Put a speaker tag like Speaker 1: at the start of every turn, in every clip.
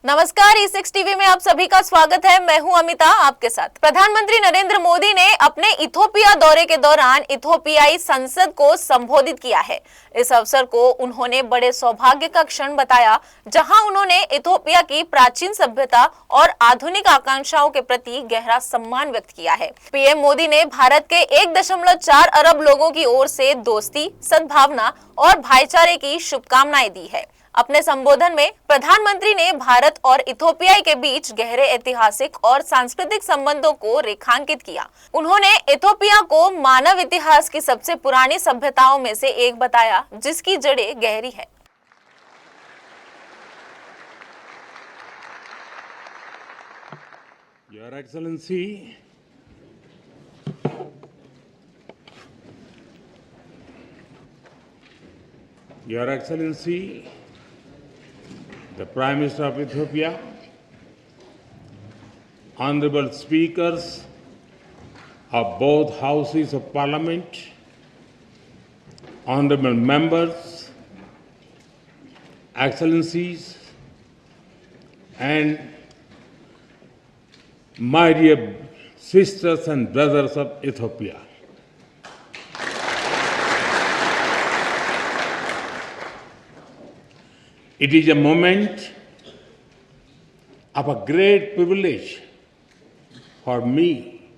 Speaker 1: नमस्कार, E6 TV में आप सभी का स्वागत है। मैं हूं अमिता आपके साथ। प्रधानमंत्री नरेंद्र मोदी ने अपने इथोपिया दौरे के दौरान इथोपियाई संसद को संबोधित किया है। इस अवसर को उन्होंने बड़े सौभाग्य का क्षण बताया, जहां उन्होंने इथोपिया की प्राचीन सभ्यता और आधुनिक आकांक्षाओं के प्रति गहरा सम्मान व्यक्त किया है। पीएम मोदी ने भारत के 1.4 अरब लोगों की ओर से दोस्ती, सद्भावना और भाईचारे की शुभकामनाएं दी है। अपने संबोधन में प्रधानमंत्री ने भारत और इथोपिया के बीच गहरे ऐतिहासिक और सांस्कृतिक संबंधों को रेखांकित किया। उन्होंने इथोपिया को मानव इतिहास की सबसे पुरानी सभ्यताओं में से एक बताया, जिसकी जड़ें गहरी है।
Speaker 2: Your Excellency, Your Excellency, the Prime Minister of Ethiopia, Honorable Speakers of both Houses of Parliament, Honorable Members, Excellencies, and my dear sisters and brothers of Ethiopia. It is a moment of a great privilege for me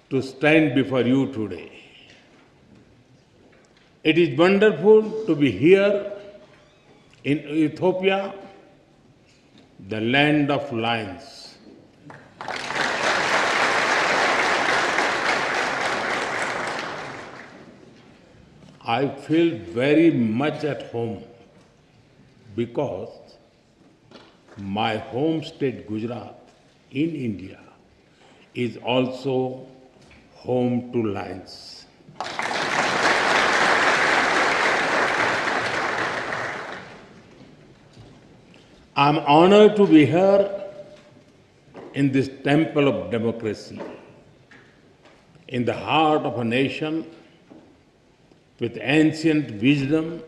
Speaker 2: to stand before you today. It is wonderful to be here in Ethiopia, the land of lions. I feel very much at home because my home state Gujarat in India is also home to lions. I am honored to be here in this temple of democracy, in the heart of a nation with ancient wisdom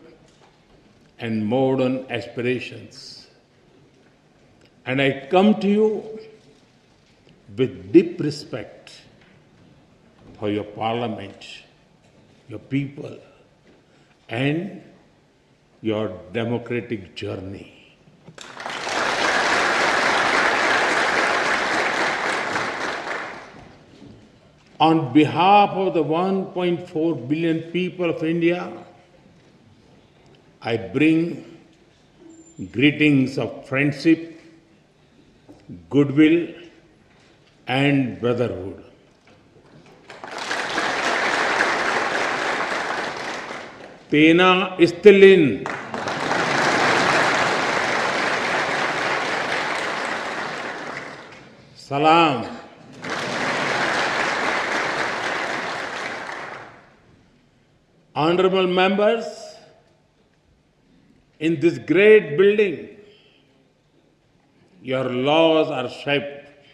Speaker 2: and modern aspirations. And I come to you with deep respect for your parliament, your people, and your democratic journey. On behalf of the 1.4 billion people of India, I bring greetings of friendship, goodwill, and brotherhood. Tena istilin. Salam. Honorable members, in this great building, your laws are shaped.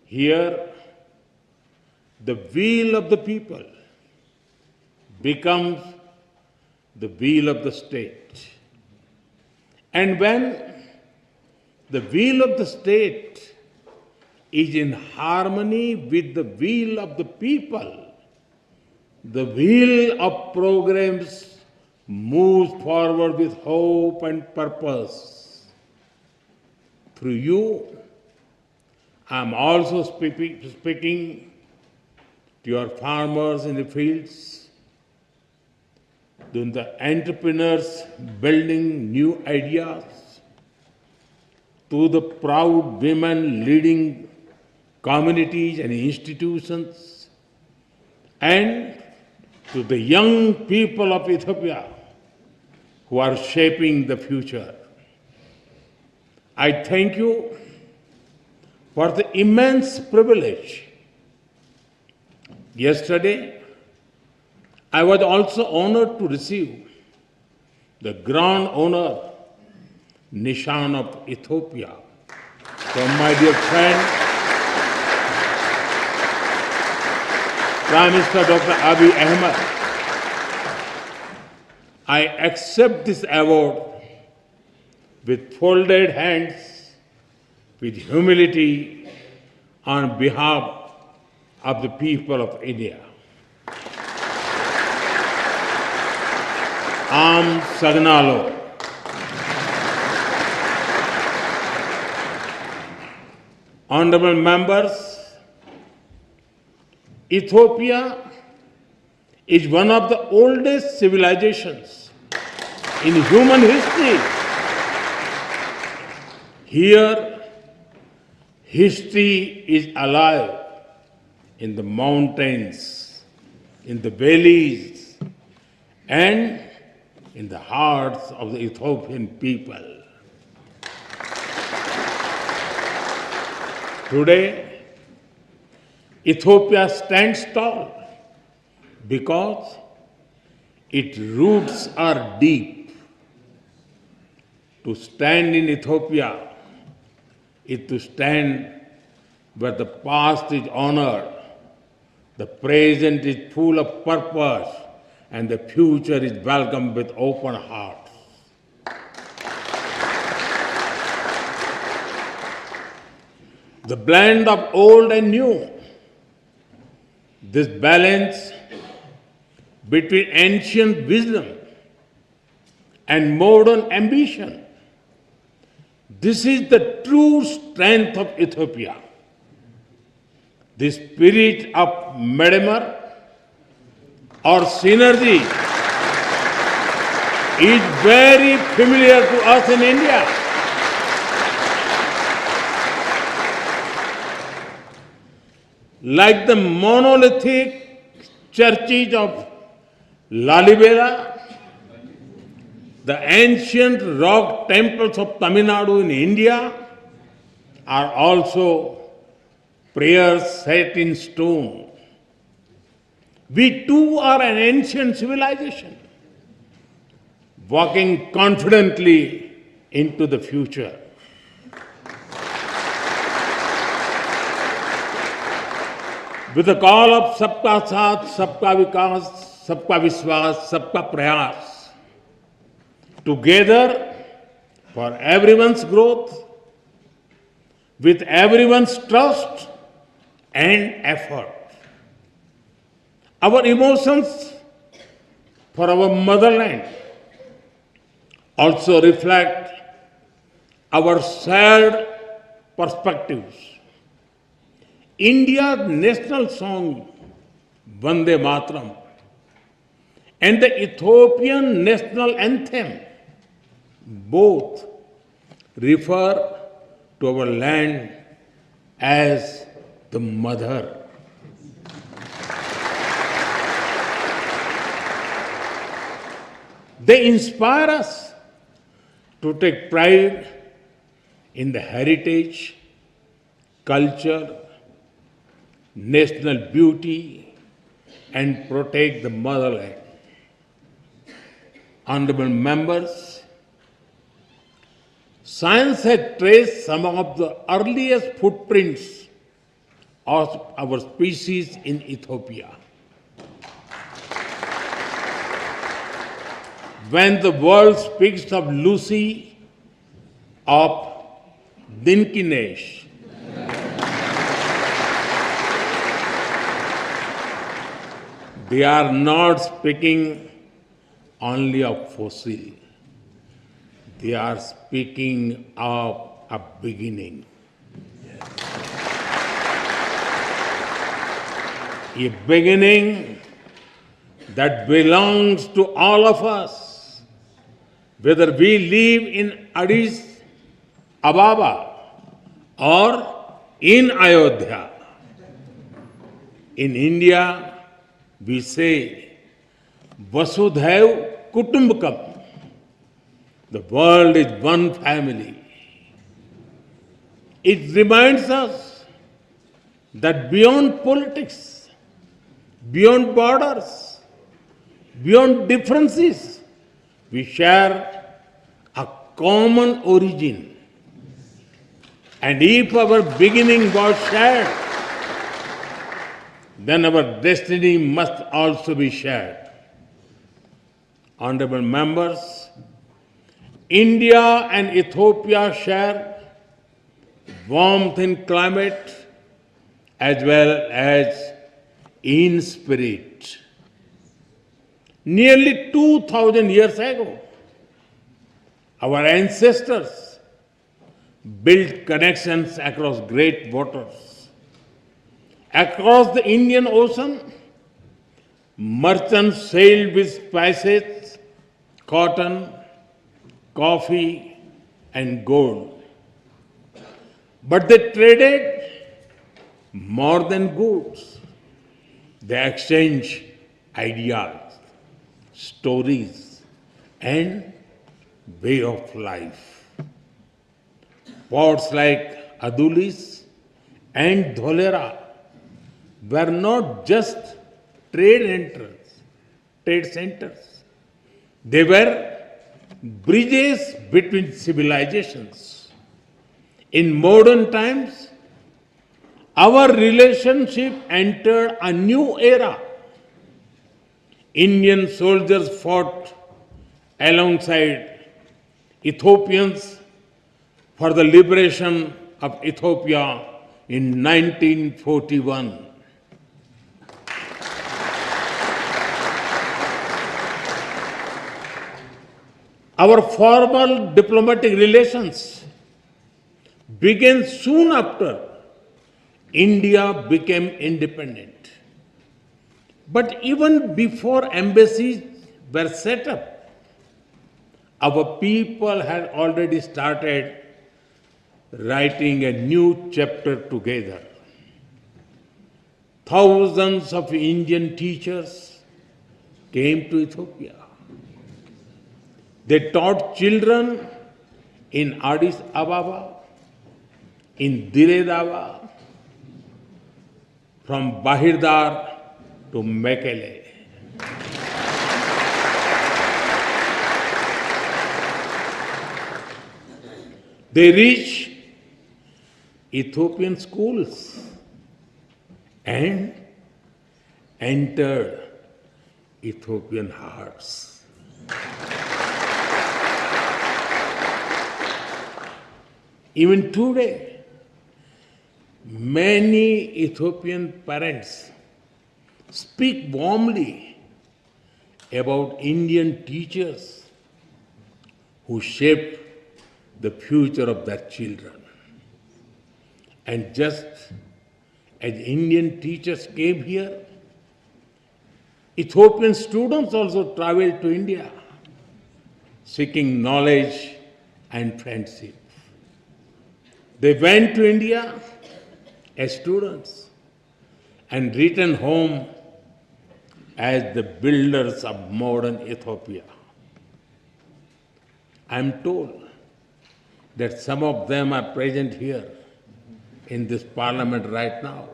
Speaker 2: Here, the will of the people becomes the will of the state. And when the will of the state is in harmony with the will of the people, the wheel of programs moves forward with hope and purpose. Through you, I am also speaking to your farmers in the fields, to the entrepreneurs building new ideas, to the proud women leading communities and institutions, and to the young people of Ethiopia who are shaping the future. I thank you for the immense privilege. Yesterday, I was also honored to receive the Grand Honor Nishan of Ethiopia from my dear friend, Prime Minister Dr. Abiy Ahmed. I accept this award with folded hands, with humility on behalf of the people of India. Aam Sagnalo. Honorable members, Ethiopia is one of the oldest civilizations in human history. Here, history is alive in the mountains, in the valleys, and in the hearts of the Ethiopian people. Today, Ethiopia stands tall because its roots are deep. To stand in Ethiopia is to stand where the past is honored, the present is full of purpose, and the future is welcomed with open hearts. The blend of old and new, this balance between ancient wisdom and modern ambition, this is the true strength of Ethiopia. The spirit of Medemer or synergy is very familiar to us in India. Like the monolithic churches of Lalibela, the ancient rock temples of Tamil Nadu in India are also prayers set in stone. We too are an ancient civilization, walking confidently into the future. With the call of Sabka Saath, Sabka Vikas, Sabka Vishwas, Sabka Prayas, together for everyone's growth, with everyone's trust and effort. Our emotions for our motherland also reflect our shared perspectives. India's national song, Vande Mataram, and the Ethiopian national anthem, both refer to our land as the mother. They inspire us to take pride in the heritage, culture, national beauty, and protect the motherland. Honorable members, science has traced some of the earliest footprints of our species in Ethiopia. When the world speaks of Lucy, of Dinkinesh, they are not speaking only of fossil. They are speaking of a beginning. A beginning that belongs to all of us, whether we live in Addis Ababa or in Ayodhya. In India, we say, Vasudhaiv Kutumbakam. The world is one family. It reminds us that beyond politics, beyond borders, beyond differences, we share a common origin. And if our beginning was shared, then our destiny must also be shared. Honorable members, India and Ethiopia share warmth in climate as well as in spirit. Nearly 2000 years ago, our ancestors built connections across great waters. Across the Indian Ocean, merchants sailed with spices, cotton, coffee, and gold. But they traded more than goods. They exchanged ideas, stories, and way of life. Ports like Adulis and Dholera were not just trade centers. They were bridges between civilizations. In modern times, our relationship entered a new era. Indian soldiers fought alongside Ethiopians for the liberation of Ethiopia in 1941. Our formal diplomatic relations began soon after India became independent. But even before embassies were set up, our people had already started writing a new chapter together. Thousands of Indian teachers came to Ethiopia. They taught children in Addis Ababa, in Dire Dawa, from Bahirdar to Mekele. They reached Ethiopian schools and entered Ethiopian hearts. Even today, many Ethiopian parents speak warmly about Indian teachers who shaped the future of their children. And just as Indian teachers came here, Ethiopian students also traveled to India seeking knowledge and friendship. They went to India as students and returned home as the builders of modern Ethiopia. I am told that some of them are present here in this parliament right now.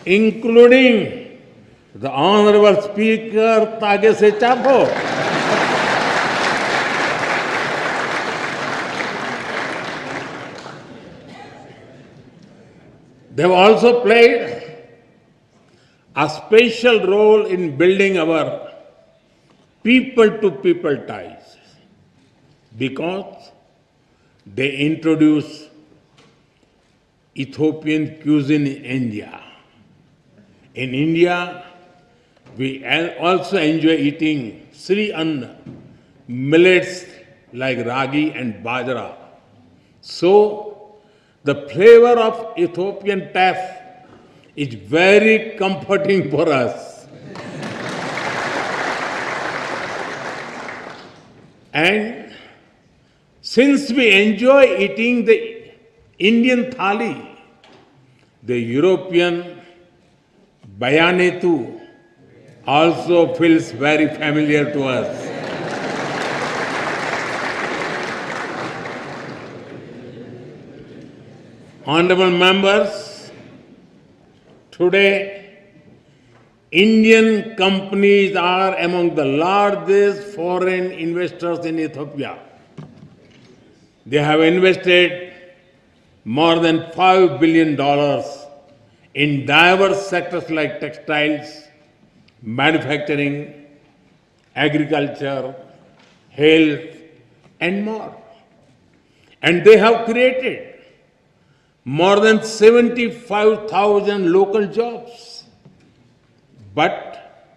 Speaker 2: Including the Honorable Speaker Tagese Chapo. They have also played a special role in building our people-to-people ties because they introduced Ethiopian cuisine in India. In India, we also enjoy eating Sri Anna, millets like ragi and bajra. So, the flavor of Ethiopian taf is very comforting for us. And since we enjoy eating the Indian thali, the European bayanetu also feels very familiar to us. Honorable members, today Indian companies are among the largest foreign investors in Ethiopia. They have invested more than $5 billion in diverse sectors like textiles, manufacturing, agriculture, health, and more. And they have created more than 75,000 local jobs. But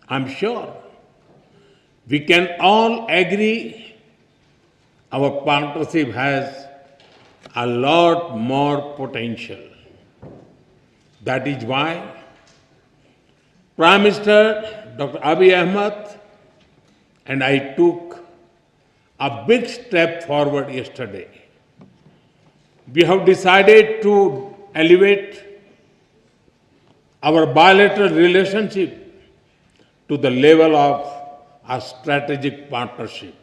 Speaker 2: I'm sure we can all agree our partnership has a lot more potential. That is why Prime Minister Dr. Abiy Ahmed and I took a big step forward yesterday. We have decided to elevate our bilateral relationship to the level of a strategic partnership.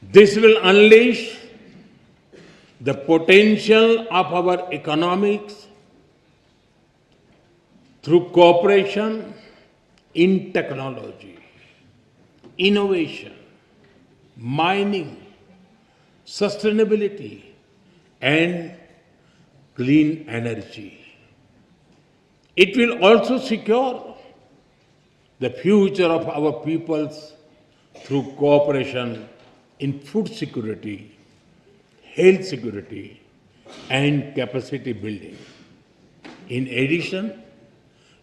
Speaker 2: This will unleash the potential of our economics through cooperation in technology, innovation, mining, sustainability, and clean energy. It will also secure the future of our peoples through cooperation in food security, health security, and capacity building. In addition,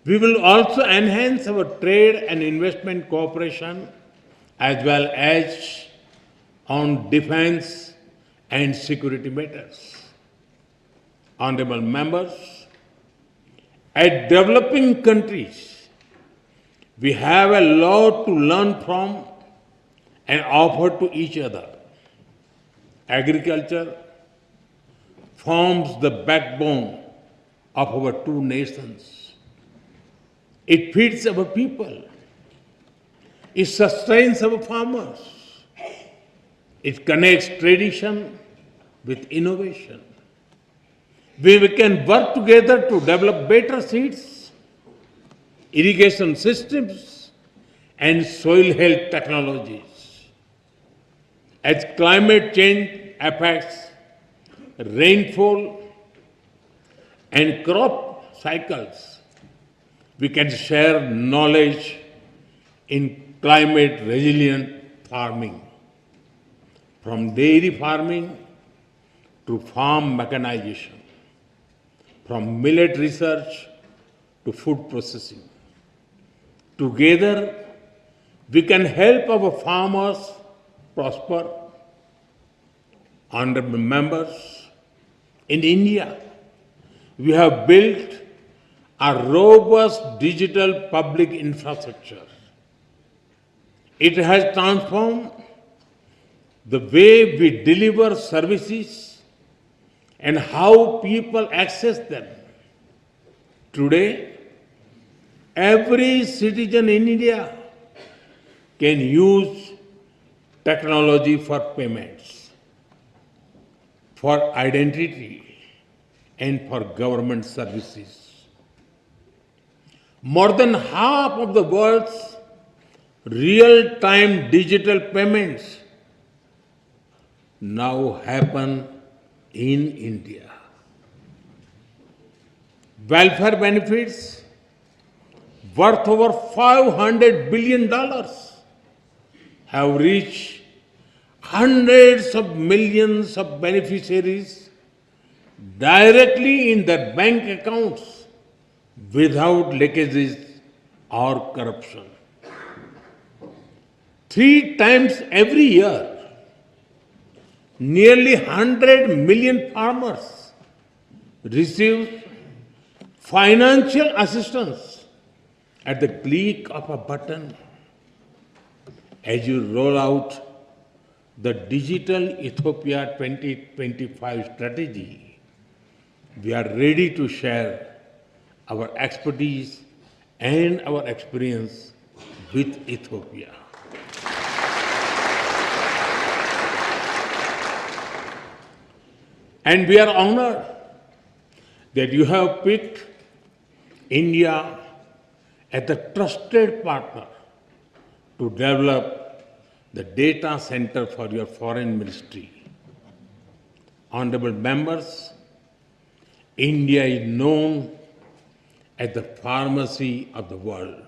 Speaker 2: we will also enhance our trade and investment cooperation as well as on defense and security matters. Honorable members, as developing countries, we have a lot to learn from and offer to each other. Agriculture forms the backbone of our two nations. It feeds our people. It sustains our farmers. It connects tradition with innovation. We can work together to develop better seeds, irrigation systems, and soil health technologies. As climate change affects rainfall and crop cycles, we can share knowledge in climate resilient farming, from dairy farming to farm mechanization, from millet research to food processing. Together, we can help our farmers prosper. Honorable members, in India, we have built a robust digital public infrastructure. It has transformed the way we deliver services and how people access them. Today, every citizen in India can use technology for payments, for identity, and for government services. More than half of the world's real-time digital payments now happen in India. Welfare benefits worth over $500 billion have reached hundreds of millions of beneficiaries directly in their bank accounts without leakages or corruption. 3 times every year, nearly 100 million farmers receive financial assistance at the click of a button. As you roll out the Digital Ethiopia 2025 strategy, we are ready to share our expertise and our experience with Ethiopia. And we are honored that you have picked India as a trusted partner to develop the data center for your foreign ministry. Honorable members, India is known as the pharmacy of the world.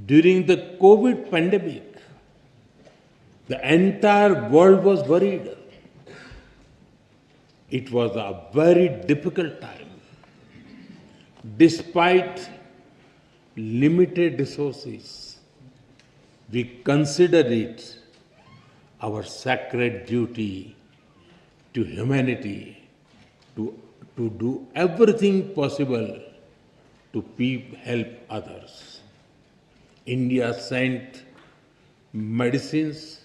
Speaker 2: During the COVID pandemic, the entire world was worried. It was a very difficult time. Despite limited resources, we consider it our sacred duty to humanity to do everything possible to help others. India sent medicines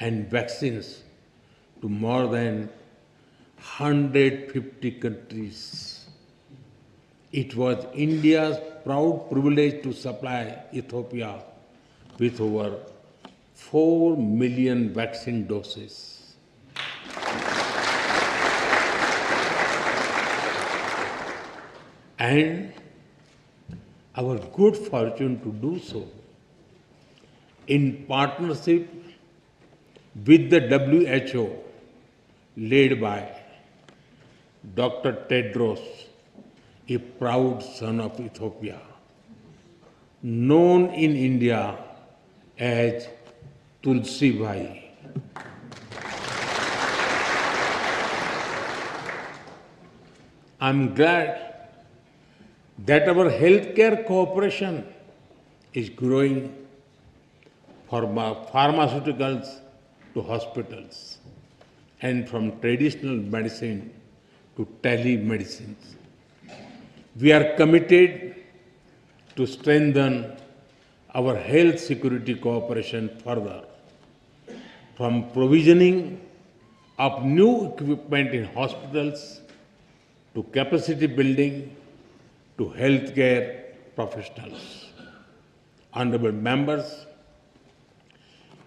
Speaker 2: and vaccines to more than 150 countries. It was India's proud privilege to supply Ethiopia with over 4 million vaccine doses. And our good fortune to do so in partnership with the WHO, led by Dr. Tedros, a proud son of Ethiopia, known in India as Tulsi Bhai. I'm glad that our healthcare cooperation is growing from pharmaceuticals to hospitals and from traditional medicine to telemedicine. We are committed to strengthen our health security cooperation further, from provisioning of new equipment in hospitals to capacity building to healthcare professionals. Honorable members,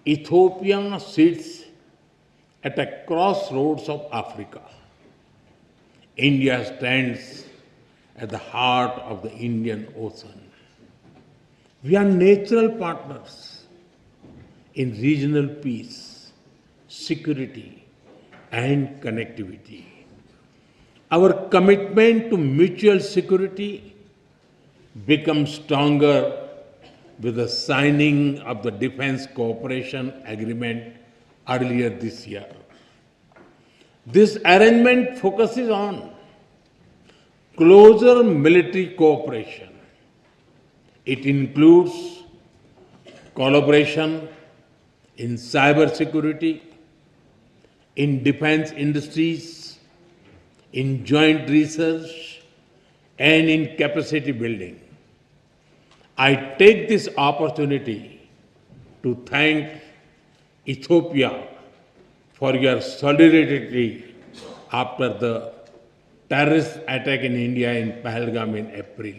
Speaker 2: Ethiopia sits at a crossroads of Africa. India stands at the heart of the Indian Ocean. We are natural partners in regional peace, security, and connectivity. Our commitment to mutual security becomes stronger with the signing of the Defense Cooperation Agreement earlier this year. This arrangement focuses on closer military cooperation. It includes collaboration in cybersecurity, in defense industries, in joint research, and in capacity building. I take this opportunity to thank Ethiopia for your solidarity after the terrorist attack in India in Pahalgam in April.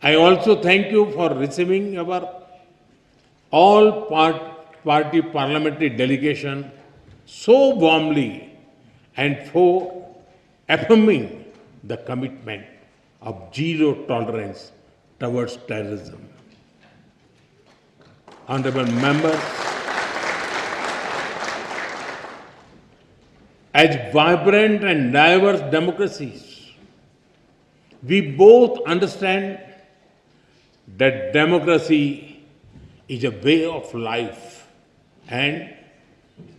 Speaker 2: I also thank you for receiving our all-party parliamentary delegation so warmly and for affirming the commitment of zero tolerance towards terrorism. Honorable members, as vibrant and diverse democracies, we both understand that democracy is a way of life and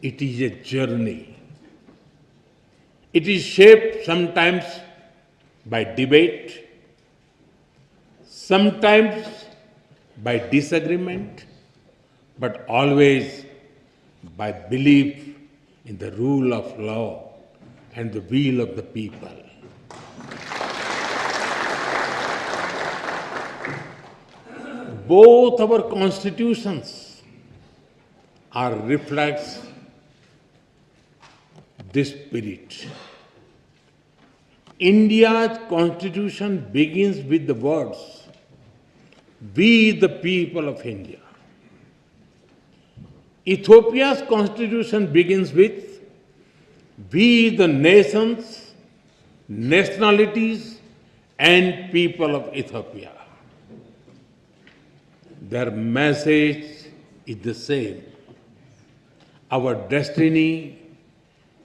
Speaker 2: it is a journey. It is shaped sometimes by debate, sometimes by disagreement, but always by belief in the rule of law and the will of the people. Both our constitutions are reflects this spirit. India's constitution begins with the words, "We the people of India." Ethiopia's constitution begins with, "We the nations, nationalities and people of Ethiopia." Their message is the same. Our destiny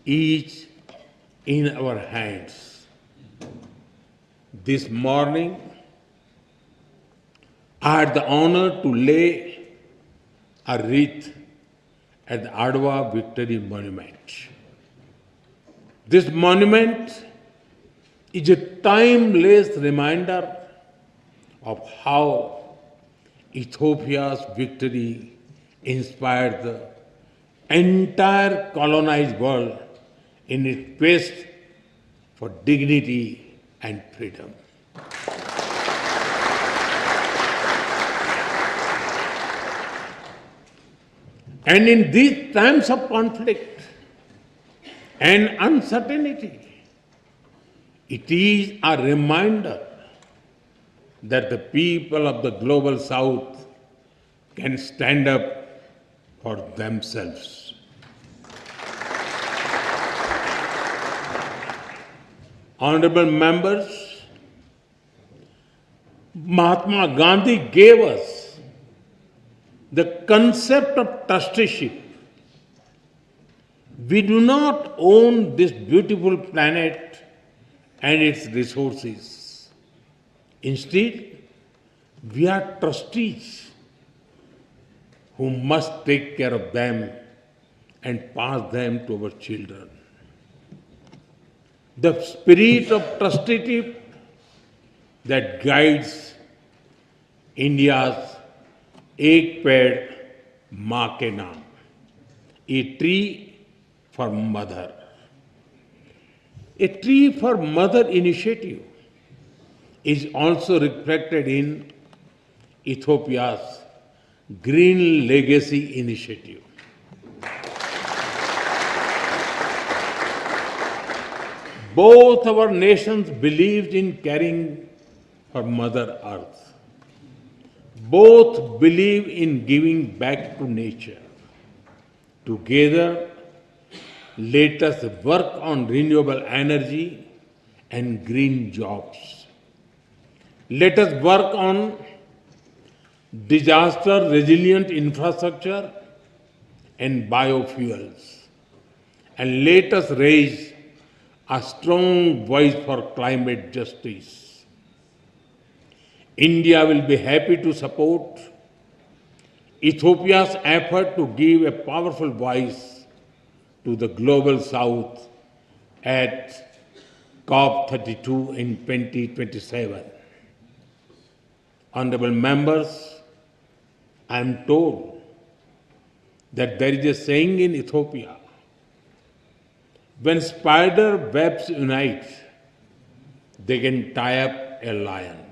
Speaker 2: each in our hands. This morning, I had the honor to lay a wreath at the Adwa Victory Monument. This monument is a timeless reminder of how Ethiopia's victory inspired the entire colonized world in its quest for dignity and freedom. And in these times of conflict and uncertainty, it is a reminder that the people of the global south can stand up for themselves. Honorable members, Mahatma Gandhi gave us the concept of trusteeship. We do not own this beautiful planet and its resources. Instead, we are trustees who must take care of them and pass them to our children. The spirit of trusteeship that guides India's एक पेड़ मां के नाम, a tree for mother. A tree for mother initiative is also reflected in Ethiopia's Green Legacy Initiative. Both our nations believed in caring for Mother Earth. Both believe in giving back to nature. Together, let us work on renewable energy and green jobs. Let us work on disaster-resilient infrastructure and biofuels. And let us raise a strong voice for climate justice. India will be happy to support Ethiopia's effort to give a powerful voice to the global south at COP32 in 2027. Honorable members, I am told that there is a saying in Ethiopia, when spider webs unite, they can tie up a lion.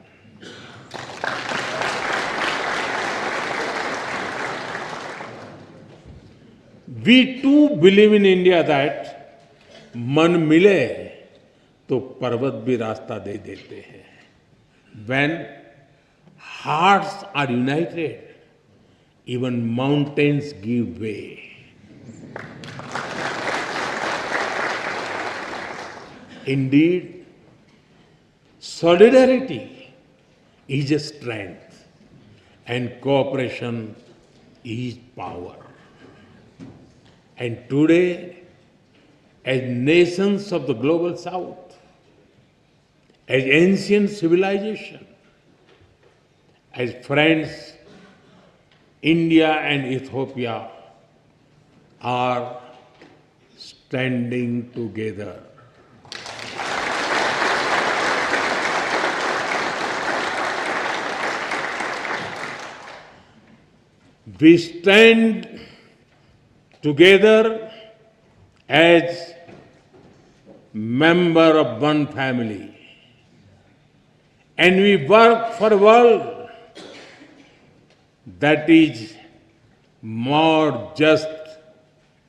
Speaker 2: We too believe in India that मन मिले तो पर्वत भी रास्ता दे देते हैं. When hearts are united, even mountains give way. Indeed, solidarity is a strength and cooperation is power. And today, as nations of the global south, as ancient civilization, as friends, India and Ethiopia are standing together. We stand together as member of one family, and we work for a world that is more just,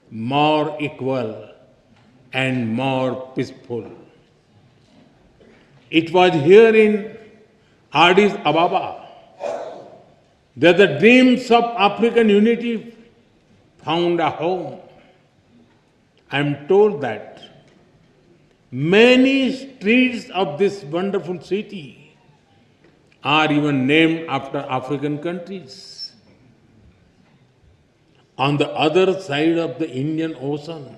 Speaker 2: more equal, and more peaceful. It was here in Addis Ababa that the dreams of African unity found a home. I am told that many streets of this wonderful city are even named after African countries. On the other side of the Indian Ocean,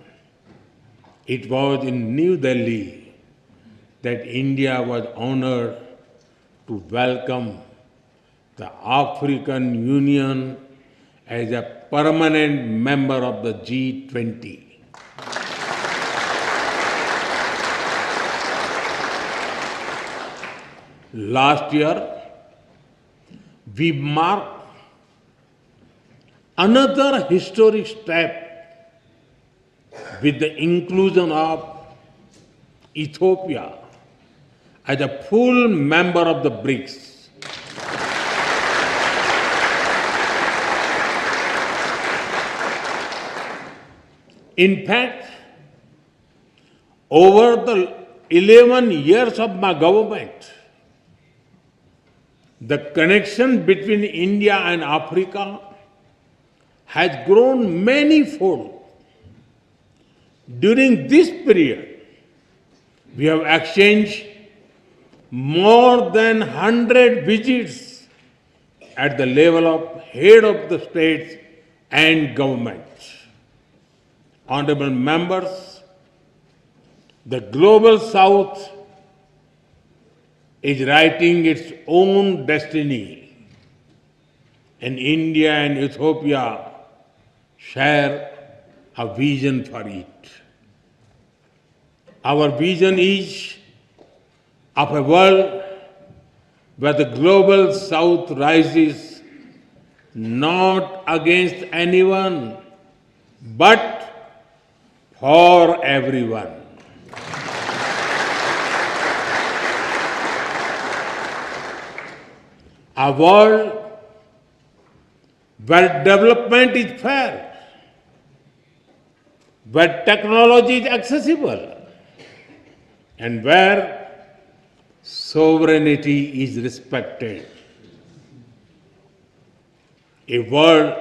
Speaker 2: It was in New Delhi that India was honored to welcome the African Union as a permanent member of the G20. Last year, we marked another historic step with the inclusion of Ethiopia as a full member of the BRICS. In fact, over the 11 years of my government, the connection between India and Africa has grown many-fold. During this period, we have exchanged more than 100 visits at the level of head of the states and governments. Honorable members, the Global South is writing its own destiny, and India and Ethiopia share a vision for it. Our vision is of a world where the Global South rises not against anyone, but for everyone. A world where development is fair, where technology is accessible, and where sovereignty is respected. A world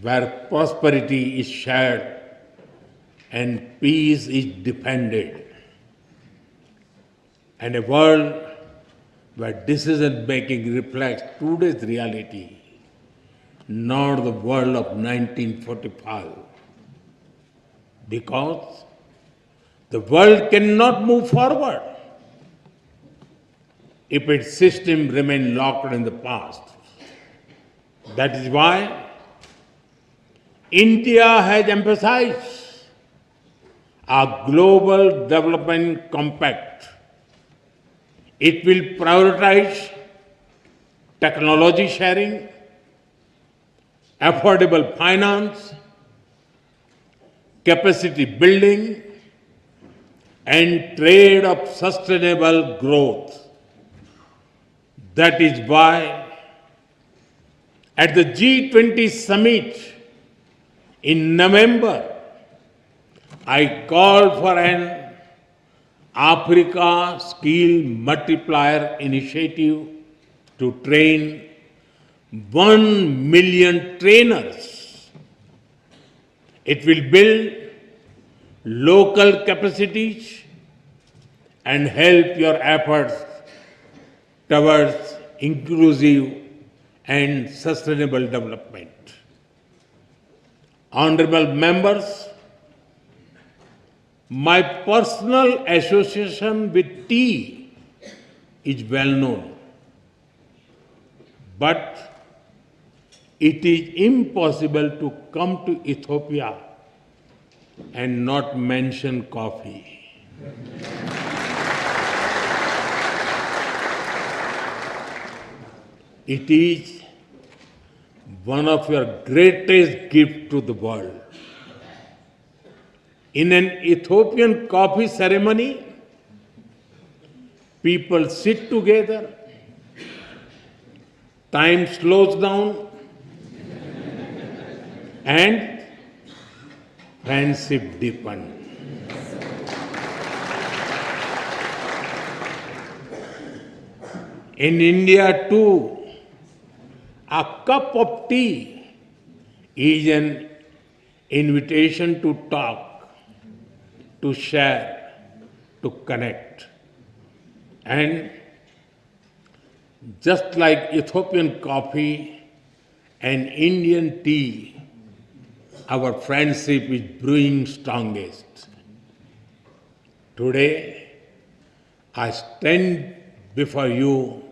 Speaker 2: where prosperity is shared and peace is defended. And a world where decision-making reflects today's reality, not the world of 1945. Because the world cannot move forward if its system remains locked in the past. That is why India has emphasized a global development compact. It will prioritize technology sharing, affordable finance, capacity building, and trade of sustainable growth. That is why at the G20 summit in November, I called for an Africa Skill Multiplier Initiative to train 1 million trainers. It will build local capacities and help your efforts towards inclusive and sustainable development. Honorable members, my personal association with tea is well known, but it is impossible to come to Ethiopia and not mention coffee. It is one of your greatest gifts to the world. In an Ethiopian coffee ceremony, people sit together, time slows down, and friendship deepens. In India too, a cup of tea is an invitation to talk, to share, to connect. And just like Ethiopian coffee and Indian tea our friendship is brewing strongest. Today, I stand before you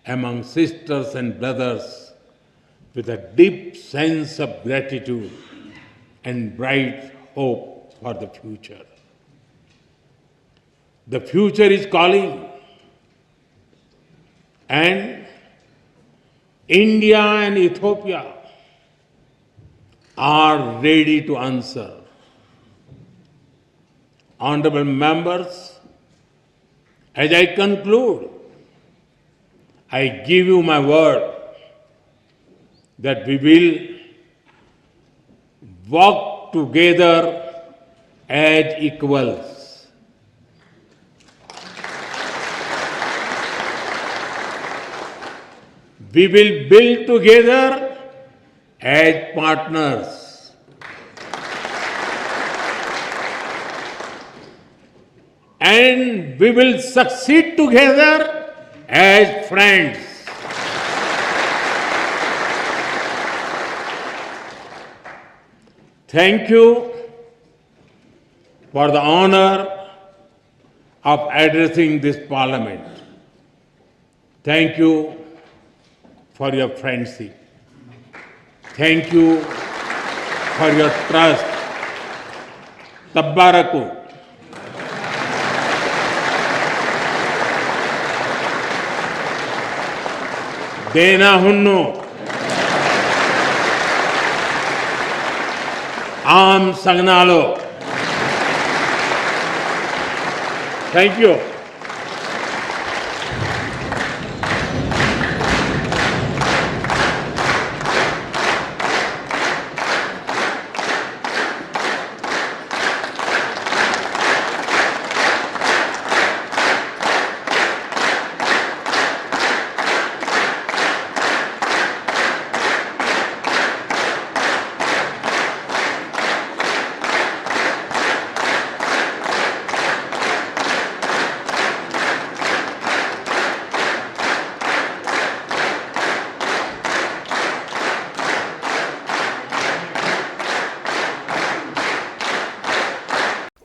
Speaker 2: among sisters and brothers with a deep sense of gratitude and bright hope for the future. The future is calling, and India and Ethiopia are ready to answer. Honorable members, as I conclude, I give you my word that we will walk together as equals. We will build together as partners. And we will succeed together as friends. Thank you for the honor of addressing this Parliament. Thank you for your friendship. Thank you for your trust. Tabbaraku. Dena hunnu. Am Sagnalo. Thank you.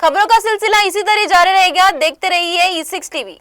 Speaker 1: खबरों का सिलसिला इसी तरह जारी रहेगा। देखते रहिए E6 TV।